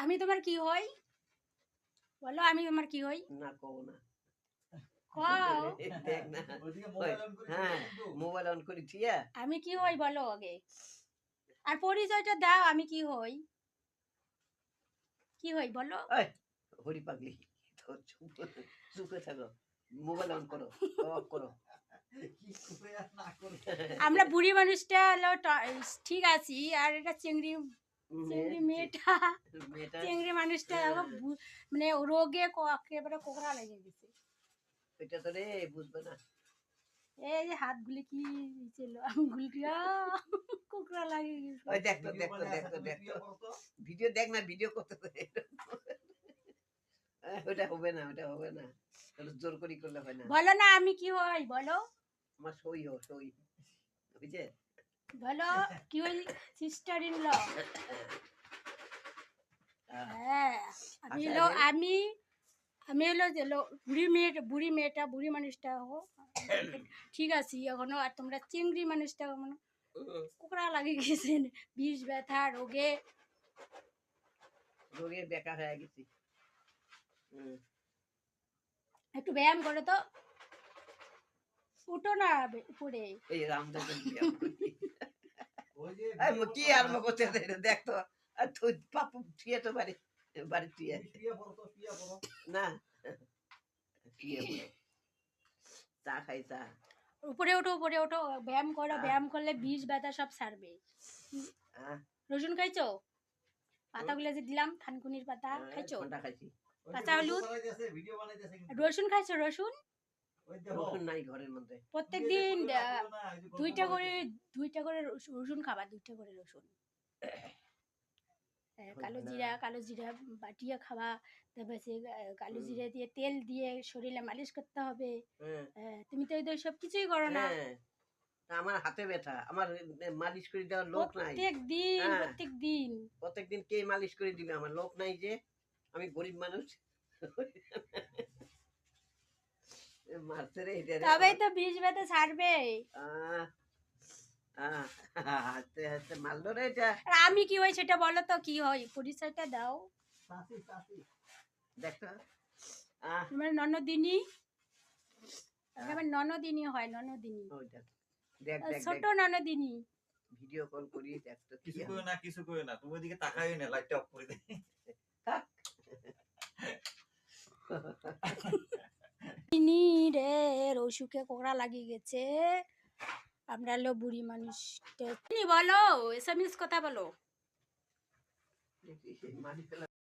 আমি তোমার কি হই বলো, আমি তোমার কি হই? না কও না। কও দেখ না। হ্যাঁ, মোবাইল অন করে থিয়া আমি কি হই বলো আগে, আর পরিচয়টা দাও, আমি কি হই? কি হই বলো? ওই হরি পাগলি, তো চুপে থাকো। মোবাইল অন করো, অফ করো। আমরা বুড়ি মানুষটা হলো ঠিক আছি, আর এটা চিংড়ি চিংড়ি মেয়েটা মেয়েটা চিংড়ি মানুষটা মানে রোগে একেবারে কোকড়া লেগে গেছে। এটা তো রে বুঝবে না। এই যে হাতগুলি কি ছিল, আঙ্গুলটা কোকড়া লাগে গেছে। ওই দেখতো দেখতো দেখতো দেখতো ভিডিও দেখ না, ভিডিও করতে ওটা হবে না, ওটা হবে না, জোর করি করলে হয় না। বলো না আমি কি হই বলো? আমার সই হো সই, বুঝছে? বলো কি হই? Sister in law. হ্যাঁ, আমি হলো আমি আমি হলো যে বুড়ি মেয়েটা বুড়ি মানুষটা ঠিক আছে এখনো, আর তোমরা চিংড়ি মানুষটা এখনো কোকড়া লাগে গেছেন বিষ ব্যথা রোগে। রোগে বেকার হয়ে গেছি। একটু ব্যায়াম করো তো, উঠো না উপরে। এই রামদাসের ব্যায়াম করছি। কি আরম্ভ করতে দেখতো, আর তুই পাপু থিয়ে তো বাড়ি বাড়ি থিয়ে না, চা খাই চা। উপরে ওঠো উপরে ওঠো, ব্যায়াম করো, ব্যায়াম করলে বিষ ব্যথা সব সারবে। রসুন খাইছো? পাতাগুলো যে দিলাম থানকুনির পাতা খাইছো? কাঁচা হলুদ রসুন খাইছো? রসুন নাই ঘরের মধ্যে। প্রত্যেকদিন দুইটা করে রসুন খাবা, 2টা করে রসুন। কালো জিরা বাটিয়া খাওয়া, তারপরে কালো জিরা দিয়ে তেল দিয়ে শরীরে মালিশ করতে হবে। তুমি তো এই সব কিছুই করো না। আমার হাতে ব্যথা, আমার মালিশ করে দেওয়ার লোক নাই। প্রত্যেকদিন কে মালিশ করে দিবে? আমার লোক নাই যে, আমি গরিব মানুষ। তবেই তো বিষ ব্যথা ছাড়বে। হাতে হাতে মারলো রে এটা। আমি কি হই সেটা বলো তো, কি হই পরিচয়টা দাও। দেখো তোমার ননদিনী, আমার ননদিনী হয়, ননদিনী ছোট ননদিনী। ভিডিও কল করি দেখতো। কিছু কই না, কিছু কই না, তুমি ওদিকে তাকাই না, লাইটটা অফ করে দে। রে রসুকে কোকড়া লাগিয়ে গেছে, আমরা হলো বুড়ি মানুষ। বলো এসএমএস কথা বলো।